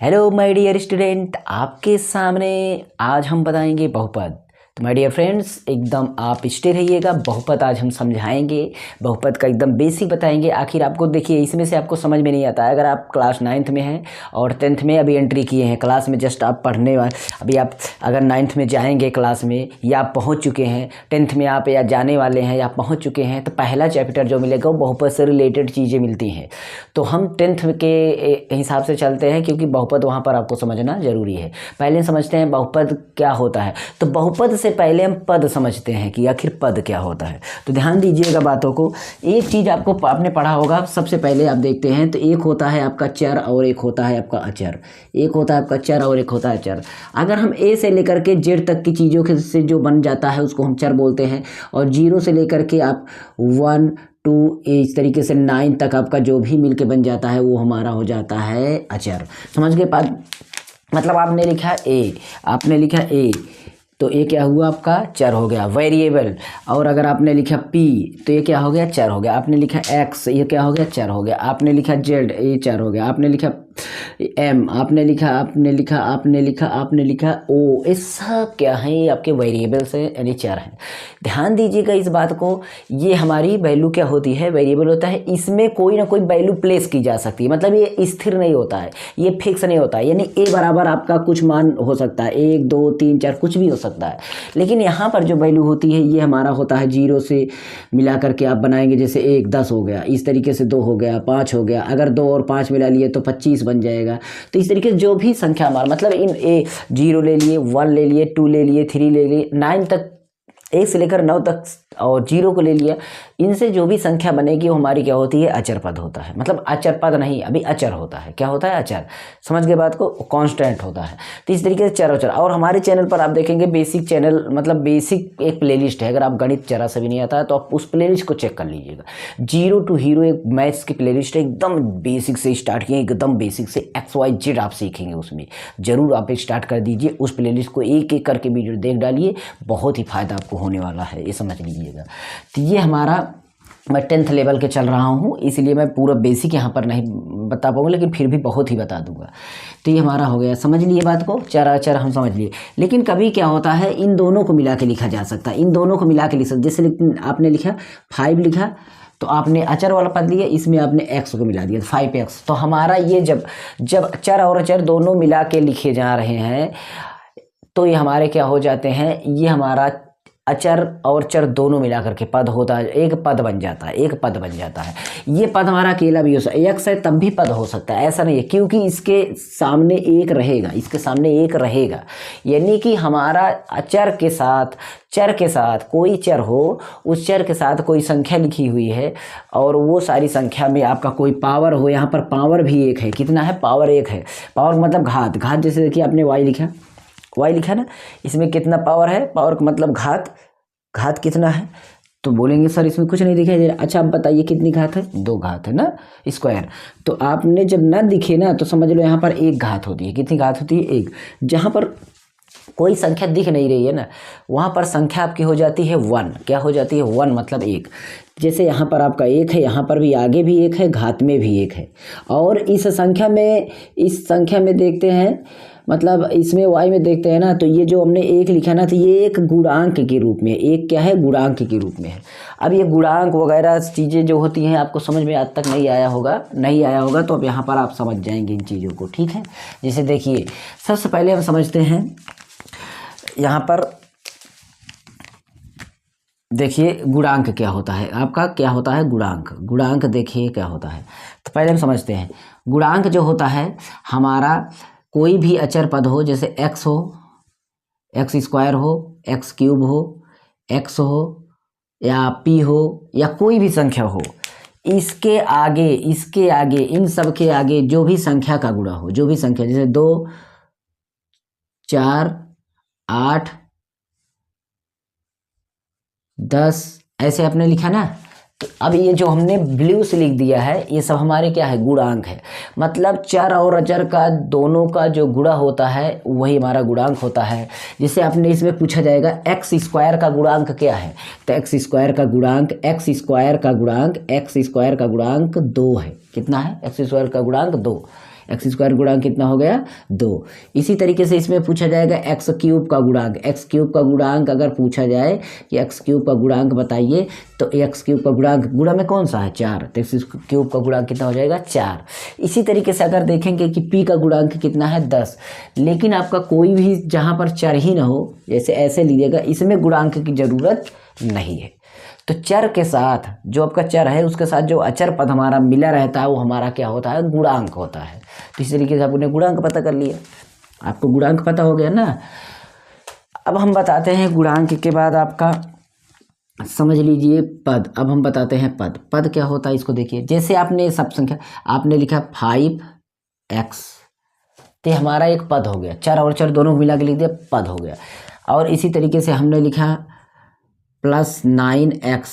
Hello my dear student, आपके सामने आज हम बताएंगे बहुपद। तो माय डियर फ्रेंड्स, एकदम आप स्टे रहिएगा। बहुपद आज हम समझाएंगे, बहुपद का एकदम बेसिक बताएंगे। आखिर आपको देखिए, इसमें से आपको समझ में नहीं आता है। अगर आप क्लास 9th में हैं और 10th में अभी एंट्री किए हैं क्लास में, जस्ट आप पढ़ने वाले, अभी आप अगर 9th में जाएंगे क्लास में, या आप पहुँच चुके हैं 10th में, आप या जाने वाले हैं या पहुँच चुके हैं, तो पहला चैप्टर जो मिलेगा वो बहुपद से रिलेटेड चीज़ें मिलती हैं। तो हम 10th के हिसाब से चलते हैं, क्योंकि बहुपद वहाँ पर आपको समझना ज़रूरी है। पहले समझते हैं बहुपद क्या होता है। तो बहुपद से पहले हम पद समझते हैं कि आखिर पद क्या होता है। तो ध्यान दीजिएगा बातों को। एक चीज़ आपने पढ़ा होगा, सबसे पहले आप देखते हैं तो एक होता है आपका चर और एक होता है आपका अचर। एक होता है आपका चर और एक होता है अचर। अगर हम ए से लेकर के जेड तक की चीज़ों के से जो बन जाता है उसको हम चर बोलते हैं, और 0 से लेकर के आप 1 2 इस तरीके से 9 तक आपका जो भी मिलके बन जाता है वो हमारा हो जाता है अचर। समझ गए बात? मतलब आपने लिखा ए, तो ये क्या हुआ? आपका चर हो गया, वेरिएबल। और अगर आपने लिखा p, तो ये क्या हो गया? चर हो गया। आपने लिखा x, ये क्या हो गया? चर हो गया। आपने लिखा z, ये चर हो गया। आपने लिखा m, आपने लिखा o, ये सब क्या है? ये आपके वेरिएबल्स हैं, यानी चर हैं। ध्यान दीजिएगा इस बात को। ये हमारी वैल्यू क्या होती है? वेरिएबल होता है। इसमें कोई ना कोई वैल्यू प्लेस की जा सकती है, मतलब ये स्थिर नहीं होता है, ये फिक्स नहीं होता है। यानी a बराबर आपका कुछ मान हो सकता है, 1 2 3 4 कुछ भी हो सकता है। लेकिन यहाँ पर जो वैल्यू होती है ये हमारा होता है 0 से मिला करके आप बनाएंगे। जैसे 1 10 हो गया, इस तरीके से 2 हो गया, 5 हो गया। अगर 2 और 5 मिला लिए तो 25 बन जाएगा। तो इस तरीके से जो भी संख्या हमारा, मतलब इन 0 ले लिए, 1 ले लिए, 2 ले लिए, 3 ले लिए, 9 तक, 1 से लेकर 9 तक, और 0 को ले लिया, इनसे जो भी संख्या बनेगी वो हमारी क्या होती है? अचर पद होता है। मतलब अचर पद नहीं, अभी अचर होता है। क्या होता है? अचर। समझ गए बात को? कांस्टेंट होता है। तो इस तरीके से चर अचर। और हमारे चैनल पर आप देखेंगे बेसिक चैनल, मतलब बेसिक एक प्लेलिस्ट है। अगर आप गणित जरा से भी नहीं आता है तो आप उस प्लेलिस्ट को चेक कर लीजिएगा। 0 to हीरो एक मैथ्स की प्लेलिस्ट है, एकदम बेसिक से स्टार्ट किए, एकदम बेसिक से XYZ आप सीखेंगे उसमें। जरूर आप स्टार्ट कर दीजिए उस प्लेलिस्ट को, एक एक करके वीडियो देख डालिए, बहुत ही फायदा आपको होने वाला है, ये समझ लीजिएगा। तो ये हमारा, मैं 10th लेवल के चल रहा हूँ, इसलिए मैं पूरा बेसिक यहाँ पर नहीं बता पाऊँगा, लेकिन फिर भी बहुत ही बता दूंगा। तो ये हमारा हो गया, समझ लिए बात को, चर अचर हम समझ लिए। लेकिन कभी क्या होता है, इन दोनों को मिला के लिखा जा सकता है, इन दोनों को मिला के लिख सकते। जैसे आपने लिखा 5 लिखा, तो आपने अचर वाला पद लिया, इसमें आपने x को मिला दिया 5x। तो हमारा ये जब चर और अचर दोनों मिला के लिखे जा रहे हैं, तो ये हमारे क्या हो जाते हैं? ये हमारा अचर और चर दोनों मिला करके पद होता है, एक पद बन जाता है। ये पद हमारा अकेला भी हो सकता है, x है तब भी पद हो सकता है, ऐसा नहीं है, क्योंकि इसके सामने एक रहेगा। यानी कि हमारा अचर के साथ, चर के साथ कोई चर हो, उस चर के साथ कोई संख्या लिखी हुई है, और वो सारी संख्या में आपका कोई पावर हो। यहाँ पर पावर भी एक है। कितना है? पावर 1 है। पावर मतलब घात। जैसे देखिए आपने y लिखा ना, इसमें कितना पावर है? पावर का मतलब घात कितना है? तो बोलेंगे सर इसमें कुछ नहीं दिखाई दे रहा। अच्छा आप बताइए कितनी घात है? 2 घात है ना, स्क्वायर। तो आपने जब ना दिखे ना, तो समझ लो यहाँ पर 1 घात होती है। कितनी घात होती है? 1। जहाँ पर कोई संख्या दिख नहीं रही है ना, वहाँ पर संख्या आपकी हो जाती है 1। क्या हो जाती है? 1 मतलब 1। जैसे यहाँ पर आपका 1 है, यहाँ पर भी आगे भी 1 है, घात में भी 1 है। और इस संख्या में देखते हैं, मतलब इसमें y में देखते हैं ना, तो ये जो हमने 1 लिखा ना, तो ये एक गुणांक के रूप में, एक क्या है? गुणांक के रूप में है। अब ये गुणांक वगैरह चीज़ें जो होती हैं आपको समझ में आज तक नहीं आया होगा, तो अब यहाँ पर आप समझ जाएंगे इन चीज़ों को, ठीक है। जैसे देखिए, सबसे पहले हम समझते हैं, यहाँ पर देखिए गुणांक क्या होता है आपका? क्या होता है? गुणांक देखिए क्या होता है। तो पहले हम समझते हैं, गुणांक जो होता है हमारा, कोई भी अचर पद हो, जैसे x हो, x² हो, x³ हो, x हो, या p हो, या कोई भी संख्या हो, इसके आगे इन सब के आगे जो भी संख्या का गुणा हो, जो भी संख्या, जैसे 2 4 8 10, ऐसे आपने लिखा ना। तो अब ये जो हमने ब्लू से लिख दिया है, ये सब हमारे क्या है? गुणांक है। मतलब चर और अचर का दोनों का जो गुणा होता है वही हमारा गुणांक होता है। जैसे आपने इसमें पूछा जाएगा x² का गुणांक क्या है, तो x² का गुणांक 2 है। कितना है? x² का गुणांक 2। एक्स स्क्वायर गुणांक कितना हो गया 2। इसी तरीके से इसमें पूछा जाएगा एक्स क्यूब का गुणांक। एक्स क्यूब का गुणांक अगर पूछा जाए कि एक्स क्यूब का गुणांक बताइए, तो एक्स क्यूब का गुणांक गुणा में कौन सा है 4, तो एक्स क्यूब का गुणांक कितना हो जाएगा 4। इसी तरीके से अगर देखेंगे कि पी का गुणांक कितना है 10, लेकिन आपका कोई भी जहाँ पर चर ही ना हो, जैसे ऐसे लीजिएगा, इसमें गुणांक की ज़रूरत नहीं है। तो चर के साथ जो आपका चर है उसके साथ जो अचर पद हमारा मिला रहता है वो हमारा क्या होता है, गुणांक होता है। तो इस तरीके से आपने गुणांक पता कर लिया, आपको गुणांक पता हो गया ना। अब हम बताते हैं गुणांक के बाद आपका समझ लीजिए पद। अब हम बताते हैं पद। पद क्या होता है इसको देखिए, जैसे आपने सब संख्या आपने लिखा 5x, तो हमारा एक पद हो गया, चर और चर दोनों को मिला के लिख दिया, पद हो गया। और इसी तरीके से हमने लिखा +9x,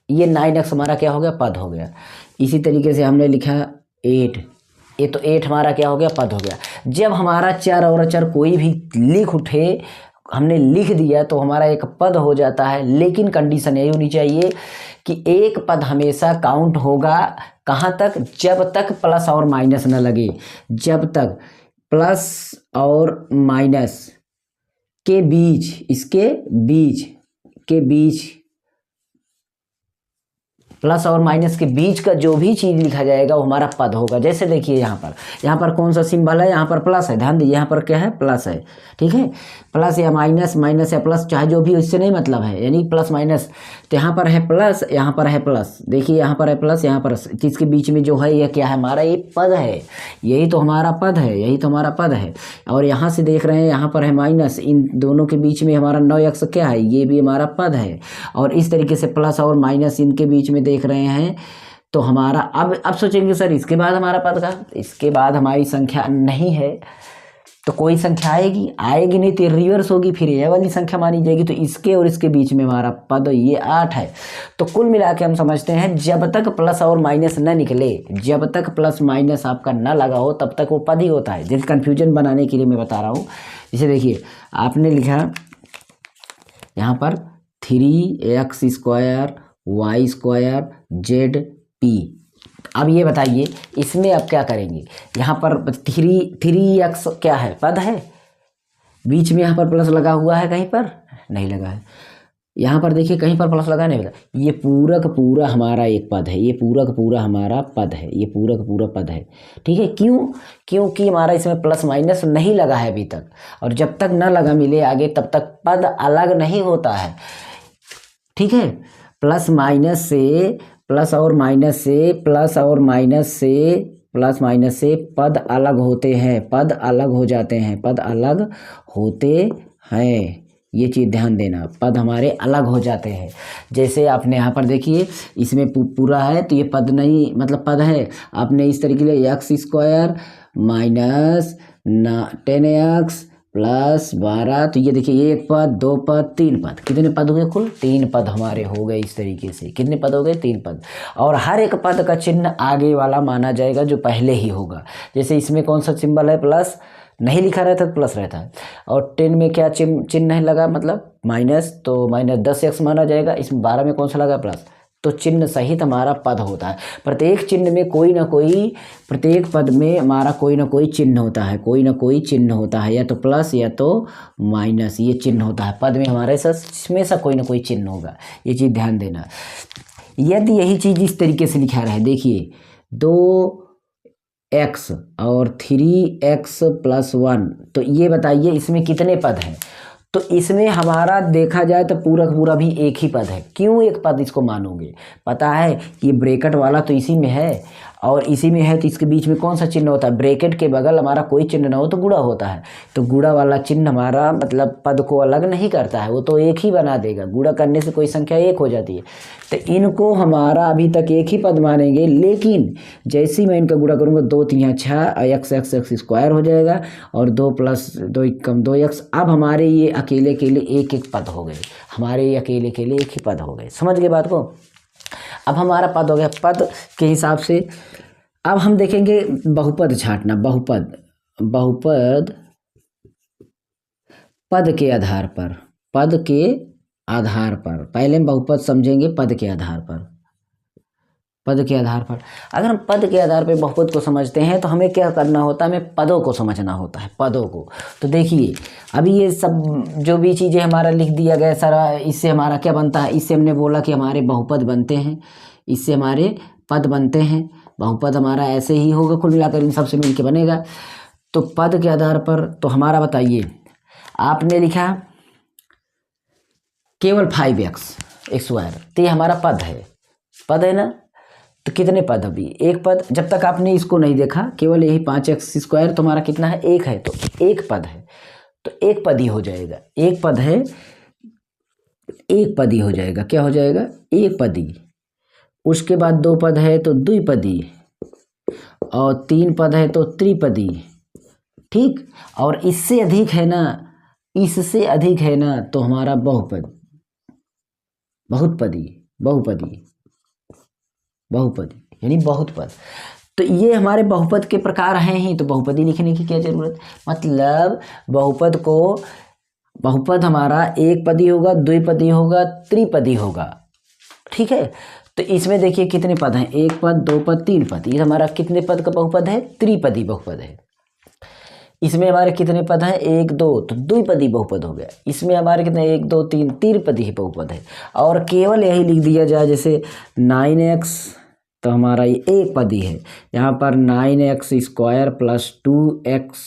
ये 9x हमारा क्या हो गया, पद हो गया। इसी तरीके से हमने लिखा 8, ये तो 8 हमारा क्या हो गया, पद हो गया। जब हमारा चर और अचर कोई भी लिख उठे, हमने लिख दिया तो हमारा एक पद हो जाता है, लेकिन कंडीशन यही होनी चाहिए कि एक पद हमेशा काउंट होगा कहाँ तक, जब तक प्लस और माइनस न लगे। जब तक प्लस और माइनस के बीच, इसके बीच के बीच, प्लस और माइनस के बीच का जो भी चीज़ लिखा जाएगा वो हमारा पद होगा। जैसे देखिए यहाँ पर कौन सा सिंबल है, यहाँ पर प्लस है, ध्यान दीजिए यहाँ पर क्या है, प्लस है, ठीक है। प्लस या माइनस, माइनस या प्लस, चाहे जो भी, इससे नहीं मतलब है, यानी प्लस माइनस। तो यहाँ पर है प्लस, यहाँ पर है प्लस, देखिए यहाँ पर है प्लस, यहाँ पर, इसके बीच में जो है ये क्या है, हमारा ये पद है, यही तो हमारा पद है, यही तो हमारा पद है। और यहाँ से देख रहे हैं यहाँ पर है माइनस, इन दोनों के बीच में हमारा 9x क्या है, ये भी हमारा पद है। और इस तरीके से प्लस और माइनस इनके बीच में देख रहे हैं, तो हमारा अब सोचेंगे सर इसके बाद हमारा पद का, इसके बाद हमारी संख्या नहीं है तो कोई संख्या आएगी नहीं, तो रिवर्स होगी, फिर ये वाली संख्या मानी जाएगी। तो इसके और इसके बीच में हमारा पद ये 8 है। तो कुल मिला के हम समझते हैं जब तक प्लस और माइनस न निकले, जब तक प्लस माइनस आपका न लगा हो, तब तक वो पद ही होता है। जैसे कन्फ्यूजन बनाने के लिए मैं बता रहा हूँ, जैसे देखिए आपने लिखा यहाँ पर 3x² y² zp। अब ये बताइए इसमें आप क्या करेंगे, यहाँ पर 3x क्या है, पद है, बीच में यहाँ पर प्लस लगा हुआ है, कहीं पर नहीं लगा है, यहाँ पर देखिए कहीं पर प्लस लगा नहीं लगा, ये पूरा का पूरा हमारा एक पद है, ये पूरा का पूरा हमारा पद है, ये पूरा का पूरा पद है, ठीक है। क्यों? क्योंकि हमारा इसमें प्लस माइनस नहीं लगा है अभी तक, और जब तक न लगा मिले आगे तब तक पद अलग नहीं होता है, ठीक है। प्लस माइनस से, प्लस और माइनस से, प्लस और माइनस से, प्लस माइनस से पद अलग होते हैं, पद अलग हो जाते हैं, पद अलग होते हैं, ये चीज़ ध्यान देना, पद हमारे अलग हो जाते हैं। जैसे आपने यहाँ पर देखिए इसमें पूरा है तो ये पद नहीं, मतलब पद है। आपने इस तरीके से x² माइनस 10x प्लस 12, तो ये देखिए एक पद, दो पद, तीन पद, कितने पद हो गए, कुल 3 पद हमारे हो गए। इस तरीके से कितने पद हो गए, 3 पद। और हर एक पद का चिन्ह आगे वाला माना जाएगा जो पहले ही होगा। जैसे इसमें कौन सा सिंबल है, प्लस, नहीं लिखा रहता तो प्लस रहता है, और 10 में क्या चिन्ह है लगा, मतलब माइनस, तो माइनस 10x माना जाएगा। इसमें 12 में कौन सा लगा, प्लस, तो चिन्ह सहित हमारा पद होता है। प्रत्येक चिन्ह में कोई ना कोई, प्रत्येक पद में हमारा कोई ना कोई चिन्ह होता है, कोई ना कोई चिन्ह होता है, या तो प्लस या तो माइनस, ये चिन्ह होता है पद में हमारे साथ, हमेशा कोई ना कोई चिन्ह होगा, ये चीज़ ध्यान देना। यदि यही चीज़ इस तरीके से लिखा रहे, देखिए 2x और 3x + 1, तो ये बताइए इसमें कितने पद हैं। तो इसमें हमारा देखा जाए तो पूरा का पूरा भी एक ही पद है। क्यों एक पद इसको मानोगे, पता है ये ब्रैकेट वाला तो इसी में है, और इसी में है तो इसके बीच में कौन सा चिन्ह होता है, ब्रैकेट के बगल हमारा कोई चिन्ह ना हो तो गुणा होता है। तो गुणा वाला चिन्ह हमारा मतलब पद को अलग नहीं करता है, वो तो एक ही बना देगा, गुणा करने से कोई संख्या एक हो जाती है। तो इनको हमारा अभी तक एक ही पद मानेंगे, लेकिन जैसे ही मैं इनका गुणा करूँगा 2 3 6 x² हो जाएगा, और 2 + 2 = 2x। अब हमारे ये अकेले के लिए एक एक पद हो गए, हमारे ये अकेले के लिए एक ही पद हो गए। समझ गए बात को। अब हमारा पद हो गया, पद के हिसाब से अब हम देखेंगे बहुपद छांटना। बहुपद पद के आधार पर, पद के आधार पर, पहले हम बहुपद समझेंगे पद के आधार पर। पद के आधार पर। अगर हम पद के आधार पर बहुपद को समझते हैं तो हमें क्या करना होता है, हमें पदों को समझना होता है, पदों को। तो देखिए अभी ये सब जो भी चीज़ें हमारा लिख दिया गया सारा, इससे हमारा क्या बनता है, इससे हमने बोला कि हमारे बहुपद बनते हैं, इससे हमारे पद बनते हैं। बहुपद हमारा ऐसे ही होगा, कुल मिलाकर इन सबसे मिलके बनेगा। तो पद के आधार पर तो हमारा बताइए, आपने लिखा केवल 5x² तो ये हमारा पद है ना। तो कितने पद, अभी एक पद, जब तक आपने इसको नहीं देखा केवल यही 5x² तो हमारा कितना है, एक है, तो एक पद है, तो एक पद ही हो जाएगा, एक पद है, एक पद ही हो जाएगा, क्या हो जाएगा, एक पदी। उसके बाद दो पद है तो द्विपदी, और तीन पद है तो त्रिपदी, ठीक। और इससे अधिक है ना, इससे अधिक है ना तो हमारा बहुपद, बहुपदी, यानी बहुत पद। तो ये हमारे बहुपद के प्रकार हैं ही, तो बहुपदी लिखने की क्या जरूरत, मतलब बहुपद हमारा एक पदी होगा, द्विपदी होगा, त्रिपदी होगा, ठीक है। तो इसमें देखिए कितने पद हैं, एक पद, दो पद, तीन पद, ये हमारा कितने पद का बहुपद है, त्रिपदी बहुपद है। इसमें हमारे कितने पद हैं, एक दो, तो द्विपदी बहुपद हो गया। इसमें हमारे कितने, एक दो तीन, त्रिपदी बहुपद है। और केवल यही लिख दिया जाए, जैसे 9x तो हमारा ये एक पदी है, यहाँ पर 9x² + 2x,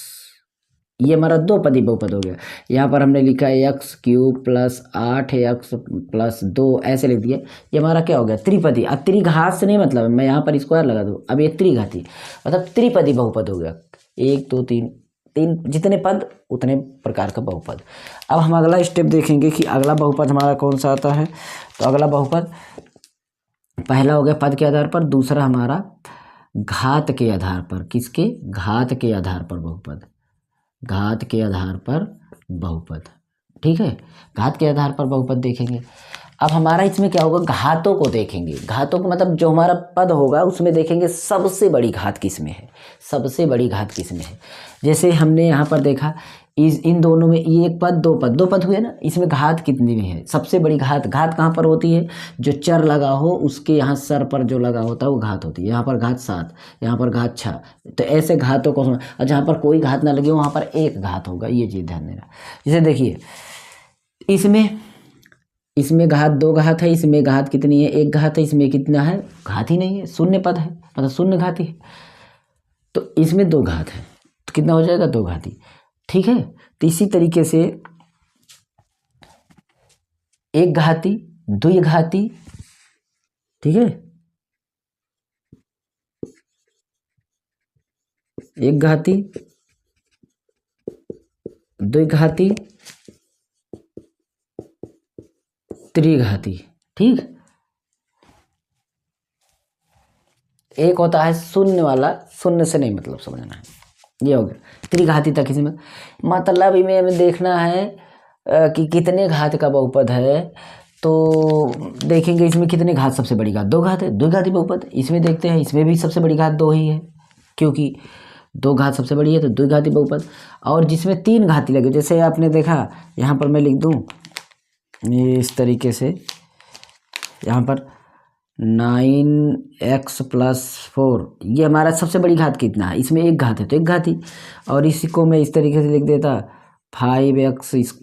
ये हमारा दो पदी बहुपद हो गया। यहाँ पर हमने लिखा है x³ + 8x + 2, ऐसे लिख दिया, ये हमारा क्या हो गया, त्रिपदी। अब त्रिघात से नहीं मतलब, मैं यहाँ पर स्क्वायर लगा दूँ, अब ये त्रिघाती मतलब त्रिपदी बहुपद हो गया। एक दो तीन, जितने पद उतने प्रकार का बहुपद। अब हम अगला स्टेप देखेंगे कि अगला बहुपद हमारा कौन सा आता है। तो अगला बहुपद, पहला हो गया पद के आधार पर, दूसरा हमारा घात के आधार पर। किसके, घात के आधार पर बहुपद, घात के आधार पर बहुपद, ठीक है। घात के आधार पर बहुपद देखेंगे। अब हमारा इसमें क्या होगा, घातों को देखेंगे। घातों को मतलब जो हमारा पद होगा उसमें देखेंगे सबसे बड़ी घात किसमें है, सबसे बड़ी घात किसमें है। जैसे हमने यहाँ पर देखा, इन दोनों में ये एक पद, दो पद हुए ना, इसमें घात कितनी में है, सबसे बड़ी घात कहाँ पर होती है, जो चर लगा हो उसके यहाँ सर पर जो लगा होता है वो घात होती है। यहाँ पर घात 7, यहाँ पर घात 6, तो ऐसे घातों को, और जहाँ पर कोई घात ना लगे वहाँ पर एक घात होगा, ये चीज़ ध्यान देना। जैसे देखिए इसमें घात 2 घात है, इसमें घात कितनी है, 1 घात है, इसमें कितना है, घात ही नहीं है, शून्य पद है, मतलब शून्य घाती है। तो इसमें 2 घात है तो कितना हो जाएगा, 2 घाती, ठीक है। तो इसी तरीके से 1 घाती, 2 घाती, ठीक है, 1 घाती, 2 घाती, त्रिघाती, ठीक। एक होता है शून्य वाला, शून्य से नहीं मतलब समझना है, ये हो गया त्रिघाती तक। इसमें मतलब इनमें हमें देखना है कि कितने घात का बहुपद है। तो देखेंगे इसमें कितने घात, सबसे बड़ी घात 2 घात है, द्विघाती बहुपद। इसमें देखते हैं, इसमें भी सबसे बड़ी घात 2 ही है, क्योंकि 2 घात सबसे बड़ी है, तो द्विघाती बहुपद। और जिसमें 3 घाती लगे, जैसे आपने देखा यहाँ पर मैं लिख दूँ ये इस तरीके से, यहाँ पर 9x + 4, ये हमारा सबसे बड़ी घात कितना है, इसमें 1 घात है तो 1 घाती। और इसी को मैं इस तरीके से लिख देता 5x² -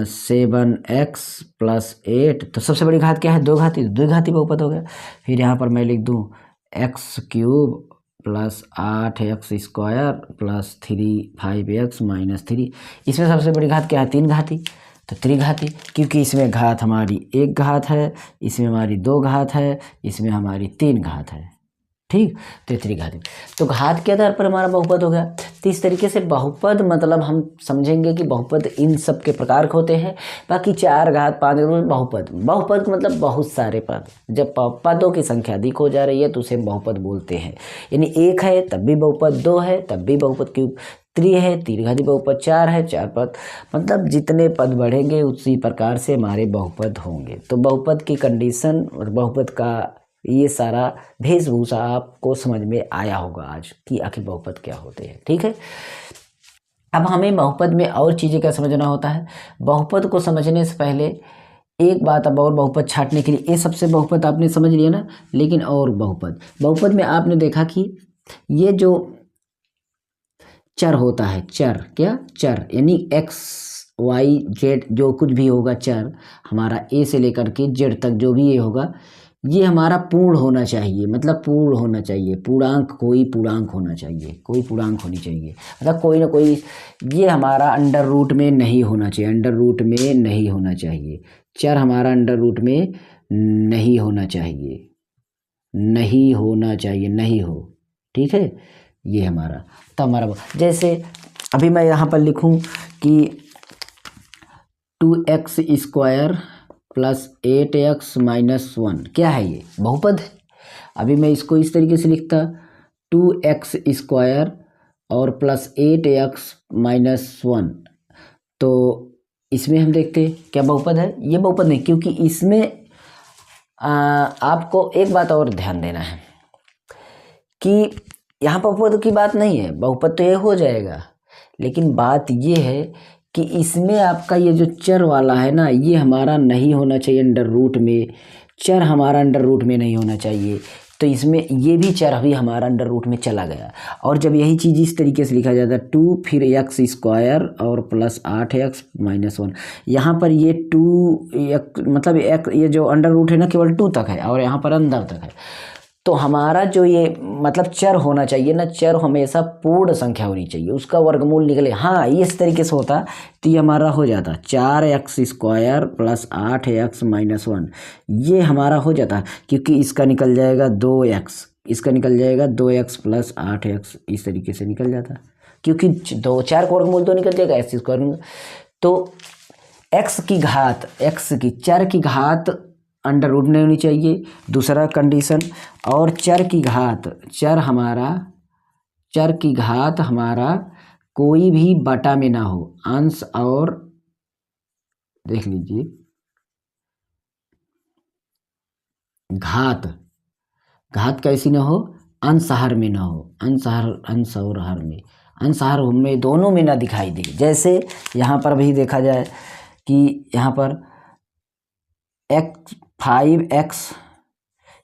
7x + 8, तो सबसे बड़ी घात क्या है, 2 घाती, द्विघाती बहुपद हो गया। फिर यहाँ पर मैं लिख दूँ x³ + 8x² + 5x - 3, इसमें सबसे बड़ी घात क्या है, 3 घाती, तो त्रिघाती, क्योंकि इसमें घात हमारी 1 घात है, इसमें हमारी 2 घात है, इसमें हमारी 3 घात है, ठीक। तो त्रिघाती, तो घात के आधार पर हमारा बहुपद हो गया। तो इस तरीके से बहुपद मतलब हम समझेंगे कि बहुपद इन सब के प्रकार के होते हैं। बाकी 4 घात 5 बहुपद का मतलब बहुत सारे पद, जब पदों की संख्या अधिक हो जा रही है तो उसे बहुपद बोलते हैं। यानी 1 है तब भी बहुपद, 2 है तब भी बहुपद, क्यों 3 है त्रिघाती बहुपद, 4 है 4 पद, मतलब जितने पद बढ़ेंगे उसी प्रकार से हमारे बहुपद होंगे। तो बहुपद की कंडीशन और बहुपद का ये सारा वेशभूषा आपको समझ में आया होगा आज कि आखिर बहुपद क्या होते हैं, ठीक है। अब हमें बहुपद में और चीज़ें क्या समझना होता है। बहुपद को समझने से पहले एक बात अब और बहुपद छांटने के लिए, ये सबसे बहुपद आपने समझ लिया ना, लेकिन और बहुपद में आपने देखा कि ये जो चर होता है, चर क्या, चर यानी एक्स वाई जेड जो कुछ भी होगा चर हमारा, ए से लेकर के जेड तक जो भी ये होगा, ये हमारा पूर्ण होना चाहिए, मतलब पूर्ण होना चाहिए, पूर्णांक, कोई पूर्णांक होना चाहिए, कोई पूर्णांक होनी चाहिए, मतलब कोई ना कोई, ये हमारा अंडर रूट में नहीं होना चाहिए, अंडर रूट में नहीं होना चाहिए, चर हमारा अंडर रूट में नहीं होना चाहिए, नहीं होना चाहिए, नहीं हो, ठीक है, ये हमारा, तो हमारा जैसे अभी मैं यहाँ पर लिखूँ कि 2x² प्लस 8x माइनस 1 क्या है, ये बहुपद है। अभी मैं इसको इस तरीके से लिखता 2x² और प्लस 8x माइनस 1, तो इसमें हम देखते क्या बहुपद है, ये बहुपद नहीं, क्योंकि इसमें आपको एक बात और ध्यान देना है कि यहाँ पर बहुपद की बात नहीं है, बहुपद तो ये हो जाएगा, लेकिन बात ये है कि इसमें आपका ये जो चर वाला है ना, ये हमारा नहीं होना चाहिए अंडर रूट में, चर हमारा अंडर रूट में नहीं होना चाहिए, तो इसमें ये भी चर अभी हमारा अंडर रूट में चला गया। और जब यही चीज़ इस तरीके से लिखा जाता है 2 फिर x² और प्लस 8x माइनस 1, यहाँ पर ये 2 मतलब एक ये जो अंडर रूट है ना केवल 2 तक है और यहाँ पर अंदर तक है, तो हमारा जो ये मतलब चर होना चाहिए ना, चर हमेशा पूर्ण संख्या होनी चाहिए, उसका वर्गमूल निकले, हाँ ये इस तरीके से होता तो ये हमारा हो जाता 4x² प्लस 8x माइनस 1, ये हमारा हो जाता, क्योंकि इसका निकल जाएगा 2x, इसका निकल जाएगा 2x प्लस 8x, इस तरीके से निकल जाता, क्योंकि 4 का वर्गमूल तो निकल जाएगा x², तो x की घात, x की चर की घात अंडर रूट नहीं होनी चाहिए, दूसरा कंडीशन, और चर की घात, चर की घात हमारा कोई भी बटा में ना हो, अंश, और देख लीजिए घात कैसी ना हो, अंशहर में ना हो, अंश और हर में, अंशहर में दोनों में ना दिखाई दे। जैसे यहाँ पर भी देखा जाए कि यहाँ पर 5x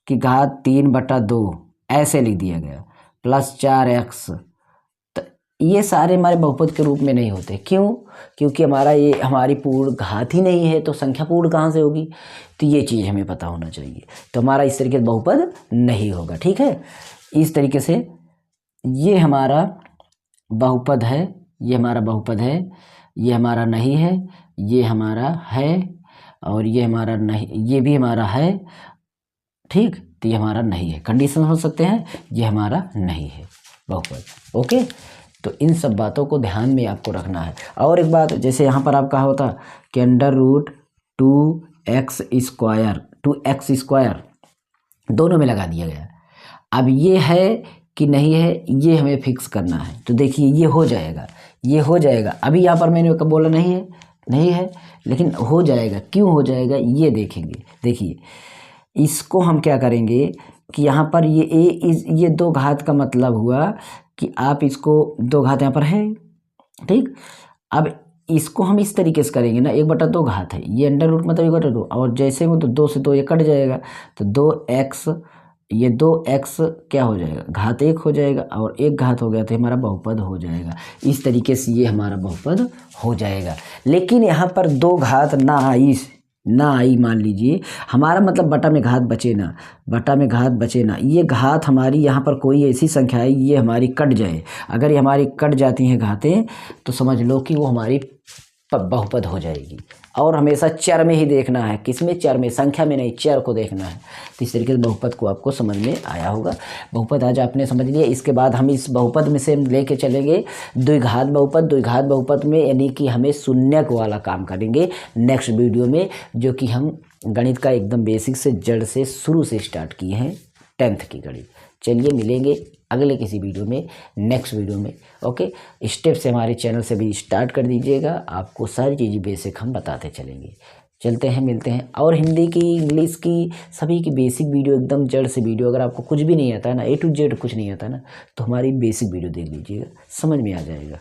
की घात 3/2 ऐसे लिख दिया गया, प्लस 4x, तो ये सारे हमारे बहुपद के रूप में नहीं होते, क्यों, क्योंकि हमारी पूर्ण घात ही नहीं है, तो संख्या पूर्ण कहाँ से होगी, तो ये चीज़ हमें पता होना चाहिए, तो हमारा इस तरीके से बहुपद नहीं होगा, ठीक है। इस तरीके से ये हमारा बहुपद है, ये हमारा बहुपद है, ये हमारा नहीं है, ये हमारा है, और ये हमारा नहीं, ये भी हमारा है, ठीक, तो ये हमारा नहीं है, कंडीशन हो सकते हैं, ये हमारा नहीं है बहुपद, ओके। तो इन सब बातों को ध्यान में आपको रखना है। और एक बात, जैसे यहाँ पर आप कहा होता कि अंडर रूट 2x² दोनों में लगा दिया गया, अब ये है कि नहीं है, ये हमें फिक्स करना है, तो देखिए ये हो जाएगा, ये हो जाएगा, अभी यहाँ पर मैंने बोला नहीं है, लेकिन हो जाएगा, क्यों हो जाएगा ये देखेंगे। देखिए इसको हम क्या करेंगे कि यहाँ पर ये 2 घात का मतलब हुआ कि आप इसको 2 घात यहाँ पर है, ठीक, अब इसको हम इस तरीके से करेंगे ना, 1/2 घात है, ये अंडर रूट मतलब 1/2, और जैसे वो तो 2 से 2 ये कट जाएगा, तो 2x, ये 2x क्या हो जाएगा, घात 1 हो जाएगा, और 1 घात हो गया तो हमारा बहुपद हो जाएगा, इस तरीके से ये हमारा बहुपद हो जाएगा। लेकिन यहाँ पर 2 घात ना आई मान लीजिए, हमारा मतलब बटा में घात बचे ना, ये घात हमारी यहाँ पर कोई ऐसी संख्या है ये हमारी कट जाए, अगर ये हमारी कट जाती हैं घातें, तो समझ लो कि वो हमारी बहुपद हो जाएगी। और हमेशा चर में ही देखना है, किसमें, चर में, संख्या में नहीं, चर को देखना है। तो इस तरीके से बहुपद को आपको समझ में आया होगा। बहुपद आज आपने समझ लिया। इसके बाद हम इस बहुपद में से लेके चलेंगे द्विघात बहुपद। द्विघात बहुपद में यानी कि हमें शून्यक वाला काम करेंगे नेक्स्ट वीडियो में, जो कि हम गणित का एकदम बेसिक से जड़ से शुरू से स्टार्ट किए हैं, 10th की गणित। चलिए मिलेंगे अगले किसी वीडियो में, नेक्स्ट वीडियो में, ओके। स्टेप से हमारे चैनल से भी स्टार्ट कर दीजिएगा, आपको सारी चीज़ें बेसिक हम बताते चलेंगे। चलते हैं, मिलते हैं। और हिंदी की, इंग्लिश की, सभी की बेसिक वीडियो, एकदम जड़ से वीडियो, अगर आपको कुछ भी नहीं आता है ना, A to Z कुछ नहीं आता ना, तो हमारी बेसिक वीडियो देख लीजिएगा, समझ में आ जाएगा।